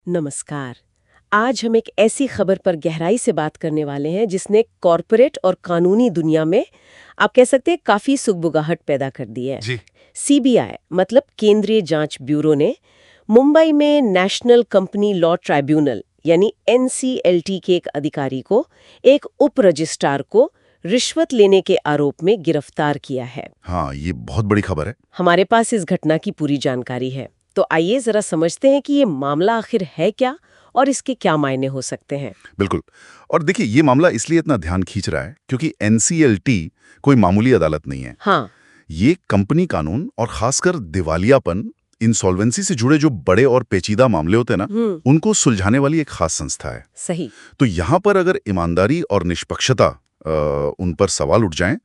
नमस्कार। आज हम एक ऐसी खबर पर गहराई से बात करने वाले हैं जिसने कॉरपोरेट और कानूनी दुनिया में आप कह सकते हैं काफी सुगबुगाहट पैदा कर दी है। जी। सीबीआई मतलब केंद्रीय जांच ब्यूरो ने मुंबई में नेशनल कंपनी लॉ ट्राइब्यूनल यानी एनसीएलटी के एक अधिकारी को एक उप रजिस्ट्रार को रिश्वत लेने के आरोप में गिरफ्तार किया है। हाँ, ये बहुत बड़ी खबर है। हमारे पास इस घटना की पूरी जानकारी है, तो आइए जरा समझते हैं कि ये मामला आखिर है क्या और इसके क्या मायने हो सकते हैं। बिल्कुल। और देखिए, ये मामला इसलिए इतना ध्यान खींच रहा है क्योंकि एनसीएलटी कोई मामूली अदालत नहीं है। हाँ, ये कंपनी कानून और खासकर दिवालियापन, इंसॉल्वेंसी से जुड़े जो बड़े और पेचीदा मामले होते हैं ना, उनको सुलझाने वाली एक खास संस्था है। सही। तो यहाँ पर अगर ईमानदारी और निष्पक्षता उन पर सवाल उठ जाएं,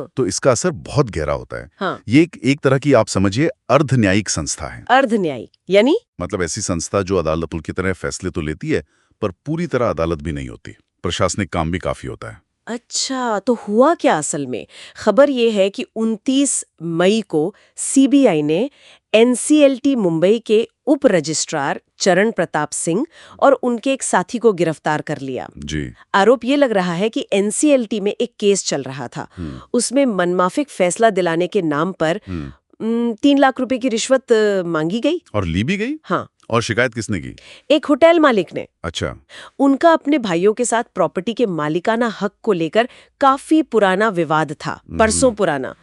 तो इसका असर बहुत गहरा होता है। हाँ। ये एक तरह की आप समझिए अर्ध न्यायिक संस्था है। अर्ध न्यायिक यानी मतलब ऐसी संस्था जो अदालतों की तरह फैसले तो लेती है पर पूरी तरह अदालत भी नहीं होती। प्रशासनिक काम भी काफी होता है। अच्छा, तो हुआ क्या असल में? खबर ये है कि 29 मई को सीबीआई ने एनसीएलटी मुंबई के उप रजिस्ट्रार चरण प्रताप सिंह और उनके एक साथी को गिरफ्तार कर लिया। जी। आरोप ये लग रहा है कि एनसीएलटी में एक केस चल रहा था। उसमें मनमाफिक फैसला दिलाने के नाम पर 3 लाख रुपए की रिश्वत मांगी गई और ली भी गई। हाँ। और शिकायत किसने की? एक होटल मालिक ने। अच्छा। उनका अपने भाइयों के साथ प्रॉपर्टी के मालिकाना हक को लेकर काफी पुराना विवाद था, बरसों पुराना।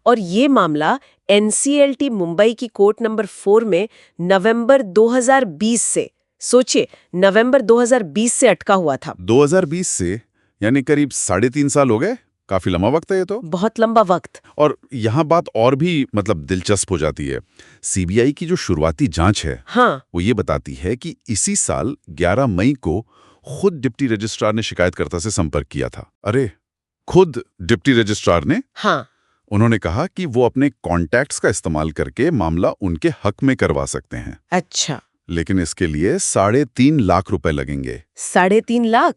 और ये मामला एनसीएलटी मुंबई की कोर्ट नंबर 4 में नवंबर 2020 से, सोचिए, नवंबर 2020 से अटका हुआ था। 2020 से यानी करीब 3.5 साल हो गए। काफी लंबा वक्त है ये तो। बहुत लंबा वक्त। और यहाँ बात और भी दिलचस्प हो जाती है। सीबीआई की जो शुरुआती जांच है, हाँ, वो ये बताती है कि इसी साल 11 मई को खुद डिप्टी रजिस्ट्रार ने शिकायतकर्ता से संपर्क किया था। अरे, खुद डिप्टी रजिस्ट्रार ने? हाँ। उन्होंने कहा कि वो अपने कॉन्टैक्ट्स का इस्तेमाल करके मामला उनके हक में करवा सकते हैं। अच्छा। लेकिन इसके लिए 3.5 लाख रुपए लगेंगे। 3.5 लाख?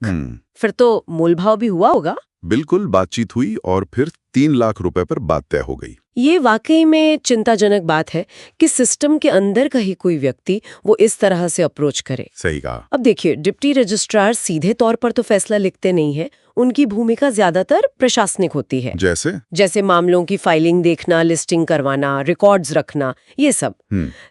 फिर तो मोलभाव भी हुआ होगा। बिल्कुल, बातचीत हुई और फिर 3 लाख रुपए पर बात तय हो गई। ये वाकई में चिंताजनक बात है कि सिस्टम के अंदर का ही कोई व्यक्ति वो इस तरह से अप्रोच करे। सही कहा। अब देखिए, डिप्टी रजिस्ट्रार सीधे तौर पर तो फैसला लिखते नहीं है। उनकी भूमिका ज्यादातर प्रशासनिक होती है। जैसे मामलों की फाइलिंग देखना, लिस्टिंग करवाना, रिकॉर्ड्स रखना, ये सब।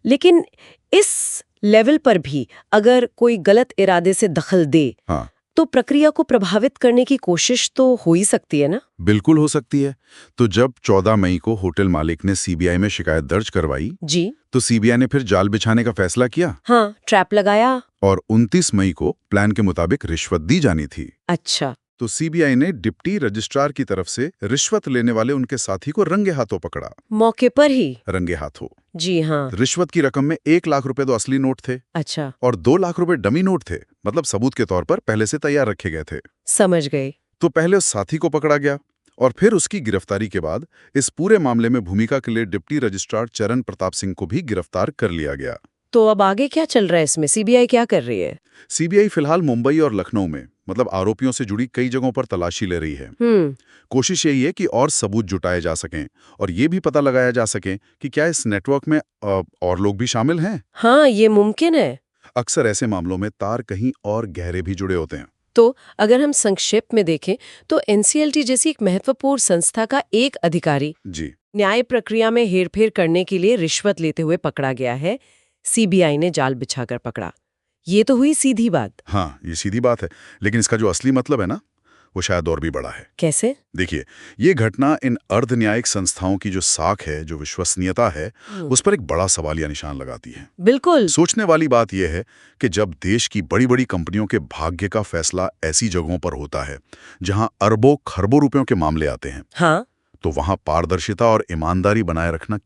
लेकिन इस लेवल पर भी अगर कोई गलत इरादे से दखल दे, हाँ, तो प्रक्रिया को प्रभावित करने की कोशिश तो हो ही सकती है ना? बिल्कुल हो सकती है। तो जब 14 मई को होटल मालिक ने सीबीआई में शिकायत दर्ज करवाई जी, तो सीबीआई ने फिर जाल बिछाने का फैसला किया। हाँ, ट्रैप लगाया। और 29 मई को प्लान के मुताबिक रिश्वत दी जानी थी। अच्छा। तो सीबीआई ने डिप्टी रजिस्ट्रार की तरफ से रिश्वत लेने वाले उनके साथी को रंगे हाथों पकड़ा। मौके पर ही? रंगे हाथों। जी हाँ। रिश्वत की रकम में 1 लाख रुपए तो असली नोट थे। अच्छा। और 2 लाख रुपए डमी नोट थे, मतलब सबूत के तौर पर पहले से तैयार रखे गए थे। समझ गई। तो पहले उस साथी को पकड़ा गया और फिर उसकी गिरफ्तारी के बाद इस पूरे मामले में भूमिका के लिए डिप्टी रजिस्ट्रार चरण प्रताप सिंह को भी गिरफ्तार कर लिया गया। तो अब आगे क्या चल रहा है इसमें? सीबीआई क्या कर रही है? सीबीआई फिलहाल मुंबई और लखनऊ में आरोपियों से जुड़ी कई जगहों पर तलाशी ले रही है। कोशिश यही है कि और सबूत जुटाए जा सकें और ये भी पता लगाया जा सके कि क्या इस नेटवर्क में और लोग भी शामिल हैं। हाँ, ये मुमकिन है। अक्सर ऐसे मामलों में तार कहीं और गहरे भी जुड़े होते हैं। तो अगर हम संक्षेप में देखें तो एनसीएलटी जैसी एक महत्वपूर्ण संस्था का एक अधिकारी जी, न्याय प्रक्रिया में हेरफेर करने के लिए रिश्वत लेते हुए पकड़ा गया है। सीबीआई ने जाल बिछाकर पकड़ा। ये तो हुई सीधी बात। हाँ, ये सीधी बात है, लेकिन इसका जो असली मतलब है ना, वो शायद और भी बड़ा है। कैसे? देखिए, ये घटना इन अर्ध न्यायिक संस्थाओं की जो साख है, जो विश्वसनीयता है, उस पर एक बड़ा सवालिया निशान लगाती है। बिल्कुल। सोचने वाली बात यह है कि जब देश की बड़ी बड़ी कंपनियों के भाग्य का फैसला ऐसी जगहों पर होता है जहां अरबों खरबों रुपयों के मामले आते हैं, हाँ, तो वहां पारदर्शिता और ईमानदारी बनाए रखना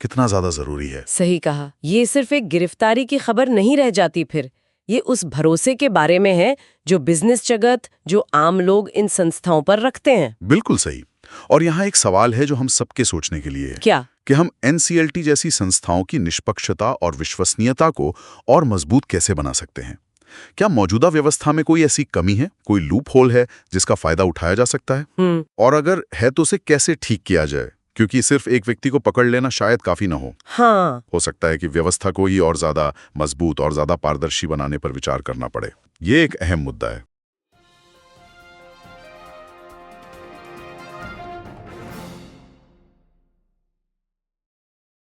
कितना ज्यादा जरूरी है। सही कहा। ये सिर्फ एक गिरफ्तारी की खबर नहीं रह जाती, फिर ये उस भरोसे के बारे में है जो बिजनेस जगत, जो आम लोग इन संस्थाओं पर रखते हैं। बिल्कुल सही। और यहाँ एक सवाल है जो हम सबके सोचने के लिए है। क्या? कि हम एनसीएलटी जैसी संस्थाओं की निष्पक्षता और विश्वसनीयता को और मजबूत कैसे बना सकते हैं? क्या मौजूदा व्यवस्था में कोई ऐसी कमी है, कोई लूप होल है जिसका फायदा उठाया जा सकता है? और अगर है तो उसे कैसे ठीक किया जाए? क्योंकि सिर्फ एक व्यक्ति को पकड़ लेना शायद काफी ना हो। हाँ, हो सकता है कि व्यवस्था को ही और ज्यादा मजबूत और ज्यादा पारदर्शी बनाने पर विचार करना पड़े। ये एक अहम मुद्दा है।